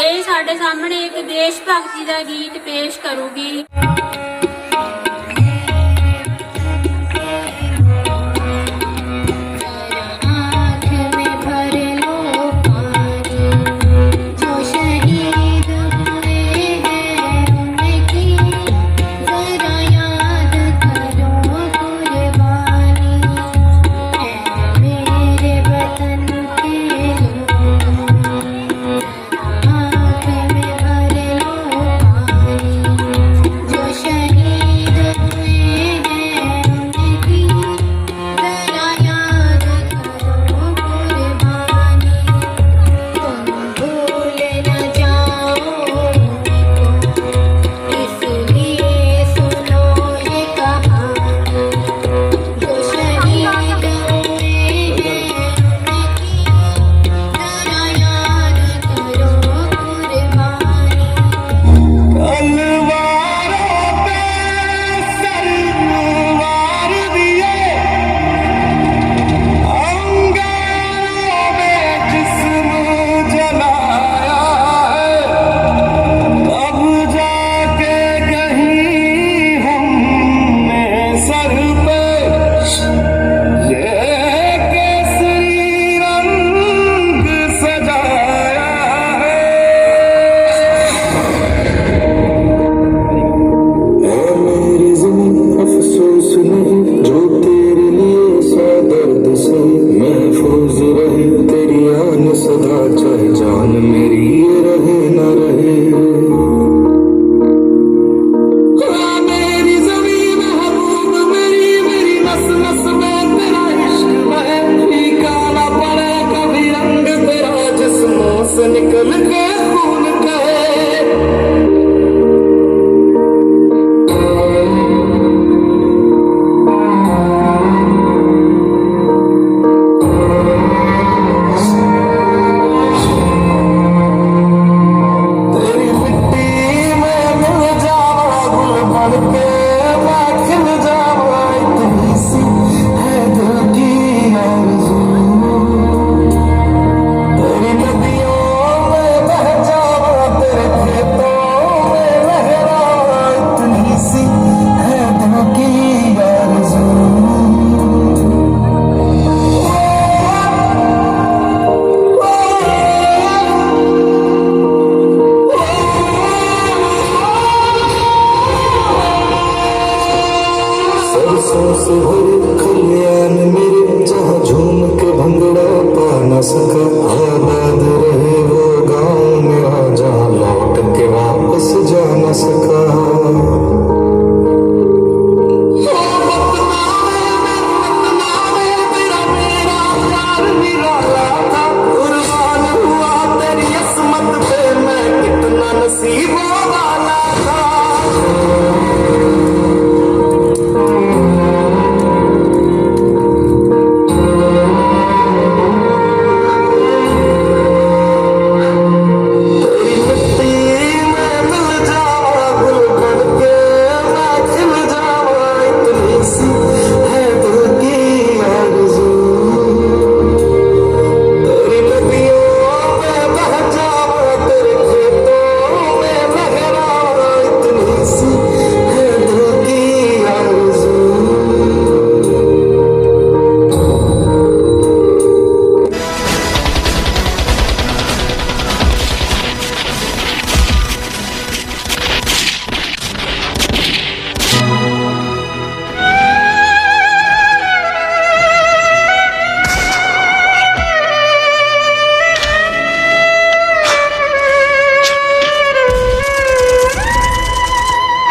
ਇਹ ਸਾਡੇ ਸਾਹਮਣੇ ਇੱਕ ਦੇਸ਼ ਭਗਤੀ ਦਾ ਗੀਤ ਪੇਸ਼ ਕਰੂਗੀ।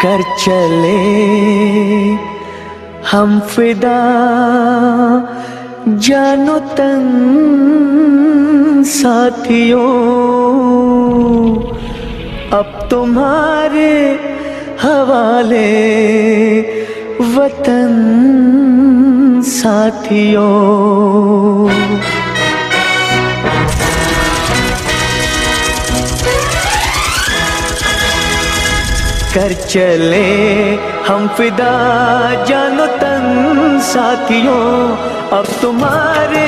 कर चले हम फिदा जानो तन साथियों, अब तुम्हारे हवाले वतन साथियों। कर चले हम फिदा जानो तन साथियों, अब तुम्हारे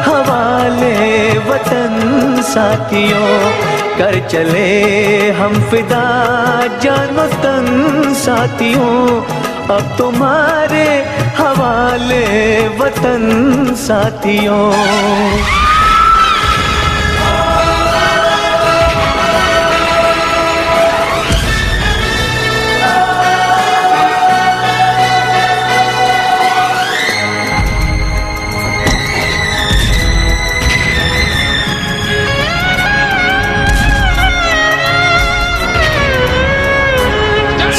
हवाले वतन साथियों। कर चले हम फिदा जानो तन साथियों, अब तुम्हारे हवाले वतन साथियों।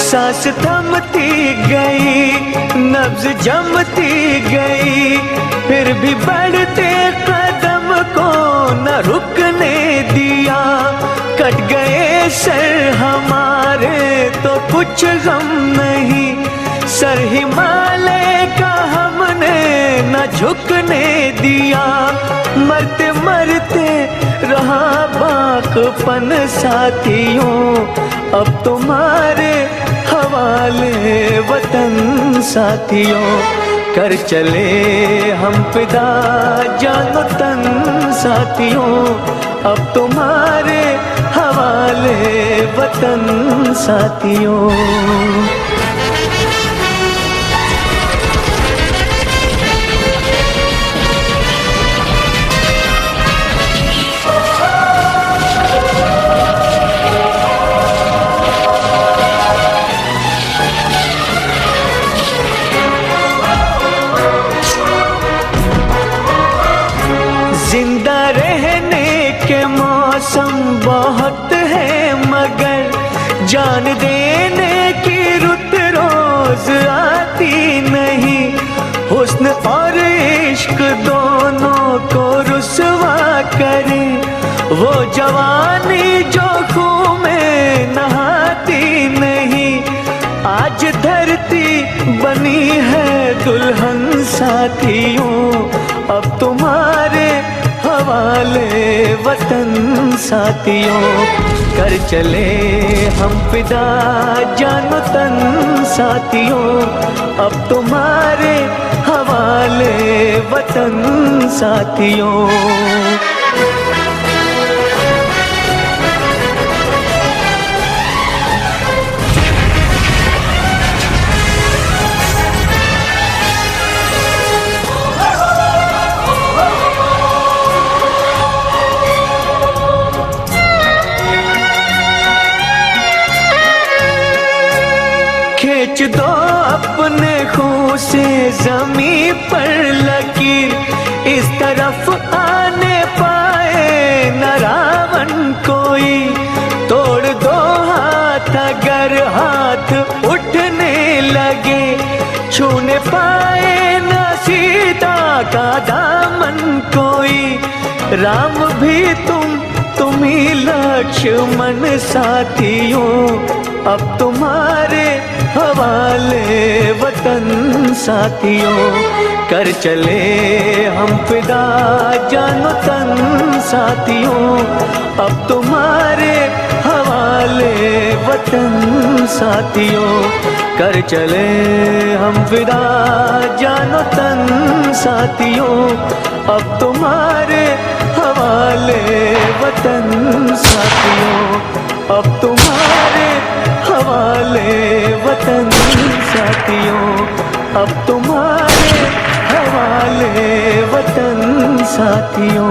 सांस थमती गई, नब्ज जमती गई, फिर भी बढ़ते कदम को न रुकने दिया। कट गए सर हमारे तो कुछ गम नहीं, सर हिमालय का हमने न झुकने दिया। मरते मरते रहा बाकपन साथियों, अब तुम्हारे हवाले वतन साथियों। कर चले हम फिदा जानो तन साथियों, अब तुम्हारे हवाले वतन साथियों। जिंदा रहने के मौसम बहुत है, मगर जान देने की रुत रोज आती नहीं। हुस्न और इश्क दोनों को रुसवा करे, वो जवानी जो खून में नहाती नहीं। आज धरती बनी है दुल्हन साथियों, अब तुम्हारे हवाले वतन साथियों। कर चले हम फिदा जानो तन साथियों, अब तुम्हारे हवाले वतन साथियों। खींच दो अपने खून से ज़मीं पर लकीर, इस तरफ आने पाए न रावण कोई। तोड़ दो हाथ अगर हाथ उठने लगे, छूने पाए न सीता का दामन कोई। राम भी तुम ही लक्ष्मण साथियों, अब तुम्हारे हवाले वतन साथियों। कर चले हम फिदा जानो तन साथियों, अब तुम्हारे हवाले वतन साथियों। कर चले हम फिदा जानो तन साथियों, अब तुम्हारे हवाले वतन साथियों। अब तुम्हारे हवाले वतन साथियों, अब तुम्हारे हवाले वतन साथियों।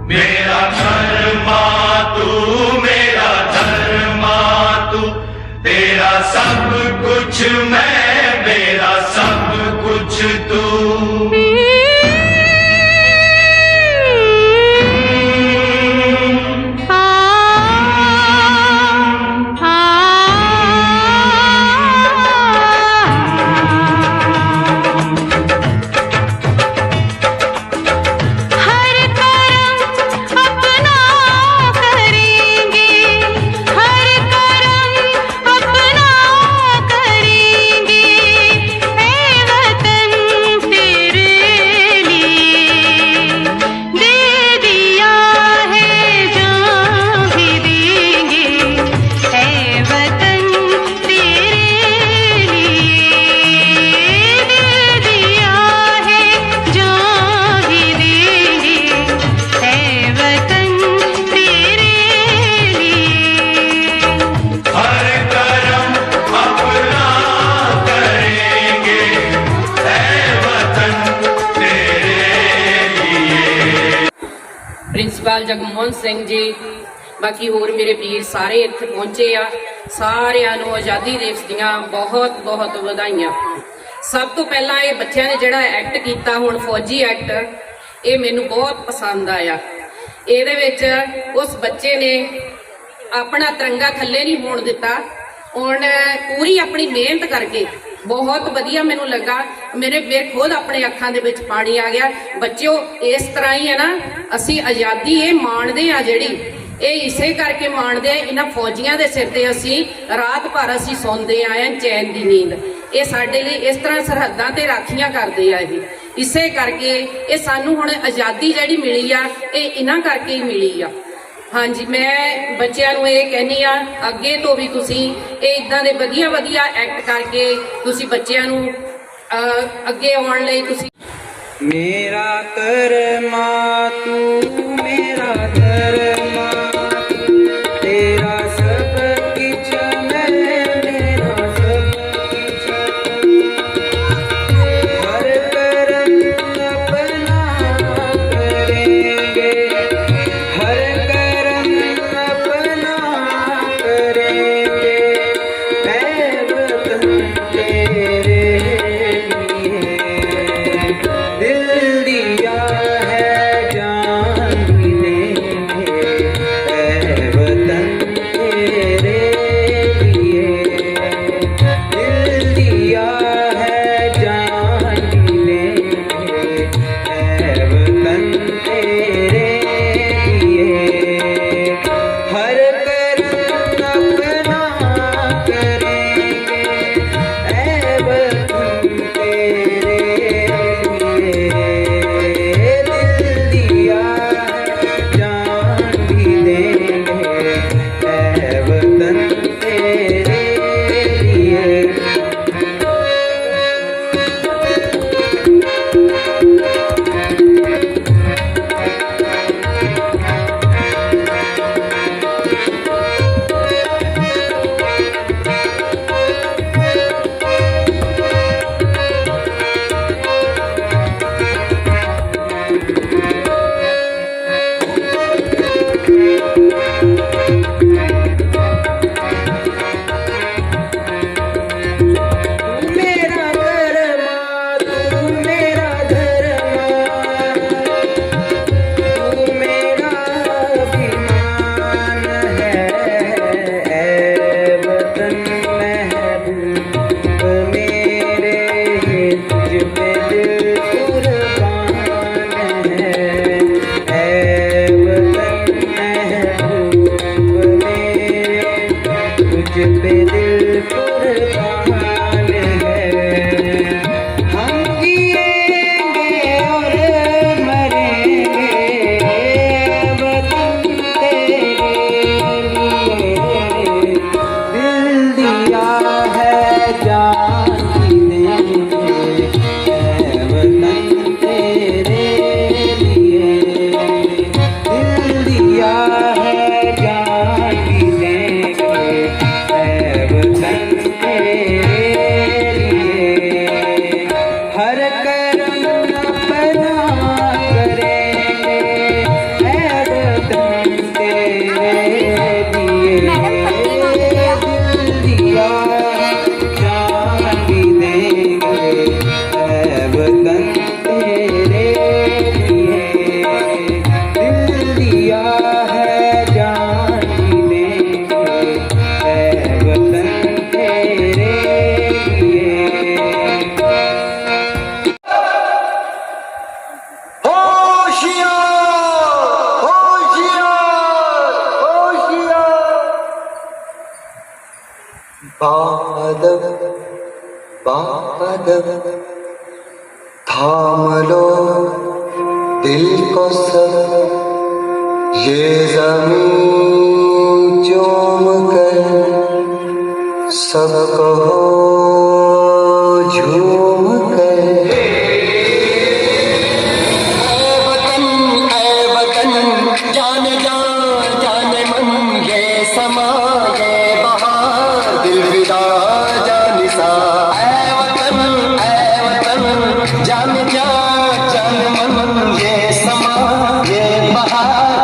मेरा धर्मा तू, मेरा धर्मा तू, तेरा सब कुछ मैं, मेरा सब कुछ तू। तेरे ਪ੍ਰਿੰਸੀਪਲ ਜਗਮੋਹਨ ਸਿੰਘ ਜੀ, ਬਾਕੀ ਹੋਰ ਮੇਰੇ ਵੀਰ ਸਾਰੇ ਇੱਥੇ ਪਹੁੰਚੇ ਆ। ਸਾਰਿਆਂ ਨੂੰ ਆਜ਼ਾਦੀ ਦਿਵਸ ਦੀਆਂ ਬਹੁਤ ਬਹੁਤ ਵਧਾਈਆਂ। ਸਭ ਤੋਂ ਪਹਿਲਾਂ ਇਹ ਬੱਚਿਆਂ ਨੇ ਜਿਹੜਾ ਐਕਟ ਕੀਤਾ ਹੁਣ ਫੌਜੀ ਐਕਟ, ਇਹ ਮੈਨੂੰ ਬਹੁਤ ਪਸੰਦ ਆਇਆ। ਇਹਦੇ ਵਿੱਚ ਉਸ ਬੱਚੇ ਨੇ ਆਪਣਾ ਤਿਰੰਗਾ ਥੱਲੇ ਨਹੀਂ ਹੋਣ ਦਿੱਤਾ, ਉਹਨੇ ਪੂਰੀ ਆਪਣੀ ਮਿਹਨਤ ਕਰਕੇ ਬਹੁਤ ਵਧੀਆ ਮੈਨੂੰ ਲੱਗਾ। ਮੇਰੇ ਖੁਦ ਆਪਣੇ ਅੱਖਾਂ ਦੇ ਵਿੱਚ ਪਾਣੀ ਆ ਗਿਆ। ਬੱਚਿਓ ਇਸ ਤਰ੍ਹਾਂ ਹੀ ਹੈ ਨਾ, ਅਸੀਂ ਆਜ਼ਾਦੀ ਇਹ ਮਾਣਦੇ ਆ ਜਿਹੜੀ, ਇਹ ਇਸੇ ਕਰਕੇ ਮਾਣਦੇ ਆ। ਇਹਨਾਂ ਫੌਜੀਆਂ ਦੇ ਸਿਰ ਤੇ ਅਸੀਂ ਰਾਤ ਭਰ ਅਸੀਂ ਸੌਂਦੇ ਆਏ ਆ ਚੈਨ ਦੀ ਨੀਂਦ। ਇਹ ਸਾਡੇ ਲਈ ਇਸ ਤਰ੍ਹਾਂ ਸਰਹੱਦਾਂ ਤੇ ਰਾਖੀਆਂ ਕਰਦੇ ਆ। ਇਹ ਇਸੇ ਕਰਕੇ ਇਹ ਸਾਨੂੰ ਹੁਣ ਆਜ਼ਾਦੀ ਜਿਹੜੀ ਮਿਲੀ ਆ, ਇਹ ਇਹਨਾਂ ਕਰਕੇ ਹੀ ਮਿਲੀ ਆ। ਹਾਂਜੀ, ਮੈਂ ਬੱਚਿਆਂ ਨੂੰ ਇਹ ਕਹਿੰਦੀ ਆ, ਅੱਗੇ ਤੋਂ ਵੀ ਤੁਸੀਂ ਇਹ ਇਦਾਂ ਦੇ ਵਧੀਆ ਵਧੀਆ ਐਕਟ ਕਰਕੇ ਤੁਸੀਂ ਬੱਚਿਆਂ ਨੂੰ ਅੱਗੇ ਆਉਣ ਲਈ ਤੁਸੀਂ मेरा कर्मा तू मेरा धर्मा, तेरा सब किछ मैं मेरा सब किछ, हर कर्म अपना करेंगे, हर कर्म अपना करेंगे, मैं वतन तेरे दिल दिया है जान भी देंगे, ऐ वतन तेरे लिए। दिल दिया है जान भी देंगे, ऐ वतन तेरे लिए। हर कर्म अपना करेंगे, ऐ वतन तेरे लिए। दिल दिया है जान भी देंगे, ऐ वतन तेरे लिए। मेरा कर्मा तू मेरा धर्मा, तू मेरा अभिमान है, ऐ वतन महबूब मेरे, तुझ पे दिल कुर्बान है, ऐ वतन महबूब मेरे, तुझ पे दिल कुर्बान है। हम जिएंगे और मरेंगे वतन तेरे लिए। दिल दिया है जान भी देंगे, ऐ वतन तेरे लिए। दिल दिया है जान भी देंगे, ऐ वतन तेरे लिए। हर कर्म अपना करेंगे, ऐ वतन तेरे लिए। दिल दिया जान भी देंगे, ऐ वतन तेरे लिए। दिल दिया है जान भी देंगे, ऐ वतन तेरे लिए। होशियार होशियार होशियार। बादल बादल थाम लो दिल को सब, ये ज़मीं चूम कर सब कहो झूम कर। जाने जान जाने मन ये समा ये बहार दिल विदा जानिसा। ऐ वतन जाने जान जाने मन ये समा ये बहार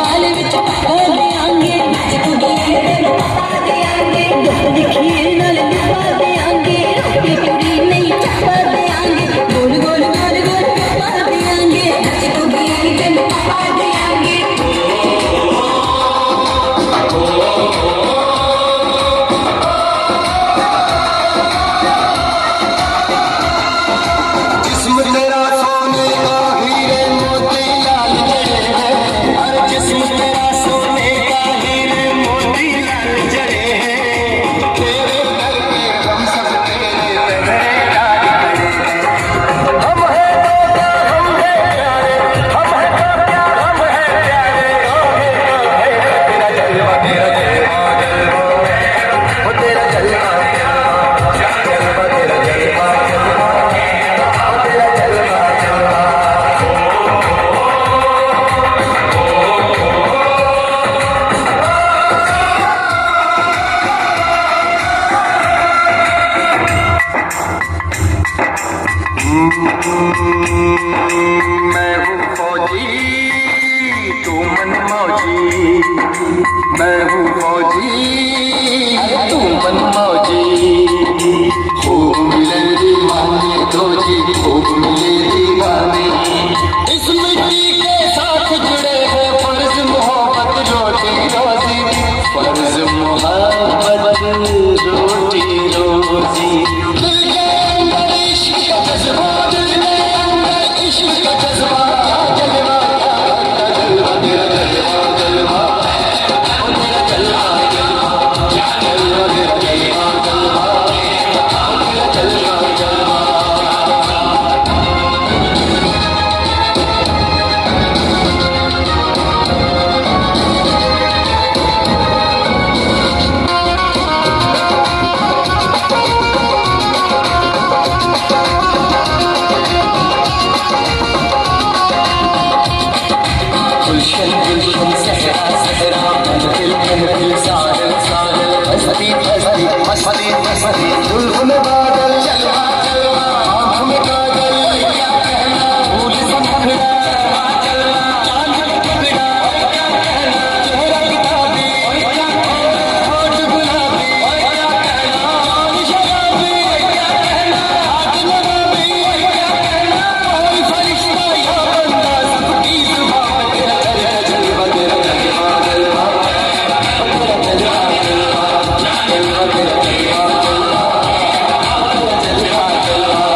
साल विच देंगे तेनू पा देंगे दुध खीर नाल निभा देंगे रोटी पूरी नहीं चपा देंगे गोल गोल गोल गोल पा देंगे नच कुड़ी तेनू पा देंगे जिस्म तेरा सोने का हीरे मोती लाल जड़े हैं हर जिस्म तेरा सोने का हीरे मोती लाल जड़े हैं तेरे दर पे हम सब तेरे पहरेदार खड़े हैं हम हैं तो क्या हम हैं प्यारे हम हैं तो क्या हम हैं प्यारे तेरा जलवा जलवा वो तेरा जलवा जलवा तेरा जलवा मैं हूँ फौजी तू मन मौजी मैं हूँ फौजी तू मन मौजी खूब मिले दीवाने तो जी खूब मिले दीवाने इस मिट्टी के साथ जुड़े हैं फर्ज मोहब्बत रोटी रोजी फर्ज मोहब्बत रोटी रोजी दिल के अंदर इश्क का जज्बा दिल के अंदर इश्क का जज्बा जलवा जलवा तेरा जलवा जलवा ओ तेरा जलवा जलवा जलवा तेरा जलवा जलवा ओ तेरा जलवा जलवा गुलशन गुलशन सहरा सहरा महफिल महफिल साहिल साहिल हंसती हंसती हंसती हंसती जुल्फ में बादल जलवा जलवा आँख में काजल क्या कहना फूल सा मुखड़ा जलवा जलवा चांद का टुकड़ा क्या कहना चेहरा किताबी क्या कहना होठ गुलाबी क्या कहना मौन शराबी क्या कहना हाथ नवाबी क्या कहना कोई फरिश्ता या बंदा सबकी जुबान तेरा जलवा तेरा जलवा जलवा तेरा जलवा जलवा जलवा तेरा जलवा जलवा तेरा जलवा जलवा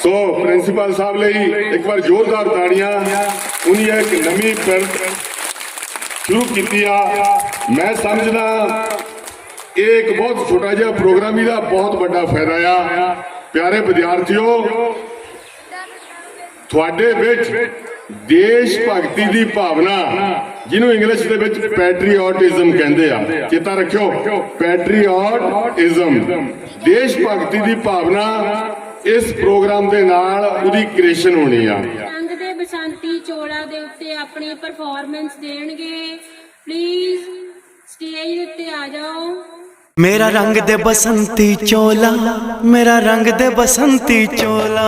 ਸੋ ਪ੍ਰਿੰਸੀਪਲ ਸਾਹਿਬ ਲਈ ਇੱਕ ਵਾਰ ਜ਼ੋਰਦਾਰ ਤਾੜੀਆਂ ਉਹਨੇ ਇੱਕ ਨਵੀਂ ਪਿੰਡ ਸ਼ੁਰੂ ਕੀਤੀ ਆ ਮੈਂ ਸਮਝਦਾ ਇਹ ਇੱਕ ਬਹੁਤ ਛੋਟਾ ਜਿਹਾ ਪ੍ਰੋਗਰਾਮ ਇਹਦਾ ਬਹੁਤ ਵੱਡਾ ਫਾਇਦਾ ਆ ਪਿਆਰੇ ਵਿਦਿਆਰਥੀਓ ਤੁਹਾਡੇ ਵਿੱਚ ਦੇਸ਼ ਭਗਤੀ ਦੀ ਭਾਵਨਾ ਜਿਹਨੂੰ ਇੰਗਲਿਸ਼ ਦੇ ਵਿੱਚ ਪੈਟਰੀਓਟਿਜ਼ਮ ਕਹਿੰਦੇ ਆ ਚੇਤਾ ਰੱਖਿਓ ਪੈਟਰੀਓਟਿਜ਼ਮ ਦੇਸ਼ ਭਗਤੀ ਦੀ ਭਾਵਨਾ ਇਸ ਪ੍ਰੋਗਰਾਮ ਦੇ ਨਾਲ ਉਹਦੀ ਕ੍ਰੀਏਸ਼ਨ ਹੋਣੀ ਆ ਰੰਗ ਦੇ ਬਸੰਤੀ ਚੋਲਾ ਦੇ ਉੱਤੇ ਆਪਣੀ ਪਰਫਾਰਮੈਂਸ ਦੇਣਗੇ ਪਲੀਜ਼ ਸਟੇਜ ਉੱਤੇ ਆ ਜਾਓ मेरा रंग दे बसंती चोला मेरा रंग दे बसंती चोला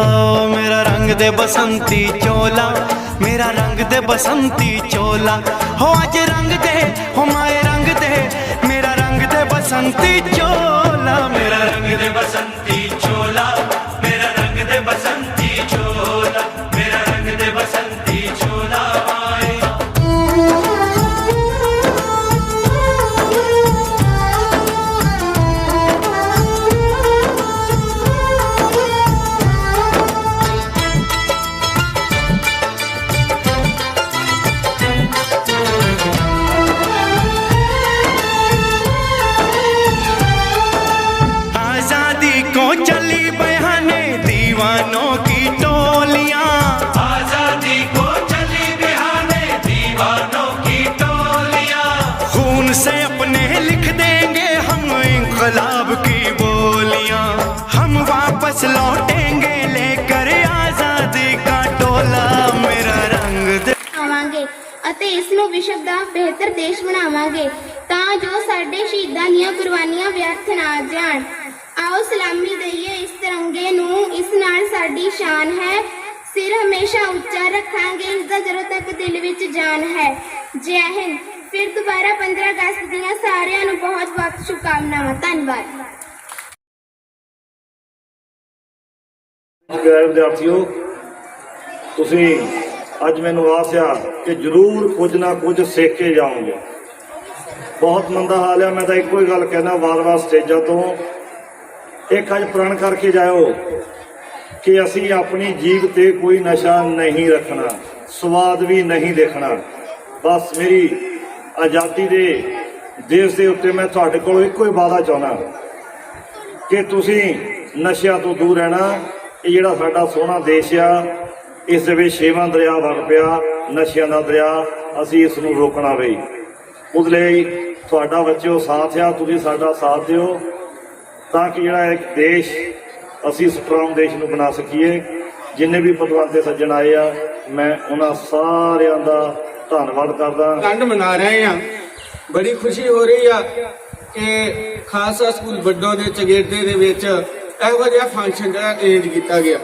मेरा रंग दे बसंती चोला मेरा रंग दे बसंती चोला हो आज रंग दे हो माए रंग दे मेरा रंग दे बसंती चोला मेरा रंग दे बसंती चोला मेरा रंग दे बसंती चोला मेरा रंग दे बसंती चोला माए वापस लौटेंगे लेकर आजादी का टोला मेरा रंग दे ਆਵਾਂਗੇ ਅਤੇ ਇਸ ਨੂੰ ਵਿਸ਼ਵ ਦਾ ਬਿਹਤਰ ਦੇਸ਼ ਬਣਾਵਾਂਗੇ ਤਾਂ ਜੋ ਸਾਡੇ ਸ਼ਹੀਦਾਂ ਦੀਆਂ ਕੁਰਬਾਨੀਆਂ ਵਿਅਰਥ ਨਾ ਜਾਣ। ਆਓ ਸਲਾਮੀ ਦਈਏ ਇਸ ਤਿਰੰਗੇ ਨੂੰ, ਇਸ ਨਾਲ ਸਾਡੀ ਸ਼ਾਨ ਹੈ। ਸਿਰ ਹਮੇਸ਼ਾ ਉੱਚਾ ਰੱਖਾਂਗੇ ਇਸ ਦਾ ਜਦੋਂ ਤੱਕ ਦਿਲ ਵਿੱਚ ਜਾਨ ਹੈ। ਜੈ ਹਿੰਦ। ਫਿਰ ਦੁਬਾਰਾ 15 ਅਗਸਤ ਦੀਆਂ ਸਾਰਿਆਂ ਨੂੰ ਬਹੁਤ ਸ਼ੁਭਕਾਮਨਾਵਾਂ। ਧੰਨਵਾਦ। ਪਿਆਰੇ ਵਿਦਿਆਰਥੀਓ, ਤੁਸੀਂ ਅੱਜ ਮੈਨੂੰ ਆਸ ਆ ਕਿ ਜ਼ਰੂਰ ਕੁਝ ਨਾ ਕੁਝ ਸਿੱਖ ਕੇ ਜਾਓਗੇ। ਬਹੁਤ ਮੰਦਾ ਹਾਲ ਆ। ਮੈਂ ਤਾਂ ਇੱਕੋ ਹੀ ਗੱਲ ਕਹਿਣਾ ਵਾਰ-ਵਾਰ ਸਟੇਜਾਂ ਤੋਂ, ਇੱਕ ਅੱਜ ਪ੍ਰਣ ਕਰਕੇ ਜਾਇਓ ਕਿ ਅਸੀਂ ਆਪਣੀ ਜੀਭ ਤੇ ਕੋਈ ਨਸ਼ਾ ਨਹੀਂ ਰੱਖਣਾ, ਸਵਾਦ ਵੀ ਨਹੀਂ ਦੇਖਣਾ। ਬਸ ਮੇਰੀ ਆਜ਼ਾਦੀ ਦੇ ਦੇਸ਼ ਦੇ ਉੱਤੇ ਮੈਂ ਤੁਹਾਡੇ ਕੋਲ ਇੱਕੋ ਹੀ ਵਾਅਦਾ ਚਾਹੁੰਦਾ ਕਿ ਤੁਸੀਂ ਨਸ਼ਿਆਂ ਤੋਂ ਦੂਰ ਰਹਿਣਾ। ਇਹ ਜਿਹੜਾ ਸਾਡਾ ਸੋਹਣਾ ਦੇਸ਼ ਆ, ਇਸ ਦੇ ਵਿੱਚ 6ਵਾਂ ਦਰਿਆ ਵਗ ਪਿਆ, ਨਸ਼ਿਆਂ ਦਾ ਦਰਿਆ। ਅਸੀਂ ਇਸ ਨੂੰ ਰੋਕਣਾ ਬਈ। ਉਸ ਲਈ ਤੁਹਾਡਾ ਬੱਚਿਓ ਸਾਥ ਆ, ਤੁਸੀਂ ਸਾਡਾ ਸਾਥ ਦਿਓ ਤਾਂ ਕਿ ਜਿਹੜਾ ਇੱਕ ਦੇਸ਼ ਅਸੀਂ ਸਟਰੋਂਗ ਦੇਸ਼ ਨੂੰ ਬਣਾ ਸਕੀਏ। ਜਿੰਨੇ ਵੀ ਪਤਵੰਤੇ ਸੱਜਣ ਆਏ ਆ, ਮੈਂ ਉਹਨਾਂ ਸਾਰਿਆਂ ਦਾ ਧੰਨਵਾਦ ਕਰਦਾ। ਕੰਡ ਮਨਾ ਰਹੇ ਆ, ਬੜੀ ਖੁਸ਼ੀ ਹੋ ਰਹੀ ਆ ਕਿ ਖਾਲਸਾ ਸਕੂਲ ਵੱਡੋ ਦੇ ਚਗੇਰਦੇ ਦੇ ਵਿੱਚ ਇਹੋ ਜਿਹਾ ਫੰਕਸ਼ਨ ਜਿਹੜਾ ਅਰੇਂਜ ਕੀਤਾ ਗਿਆ।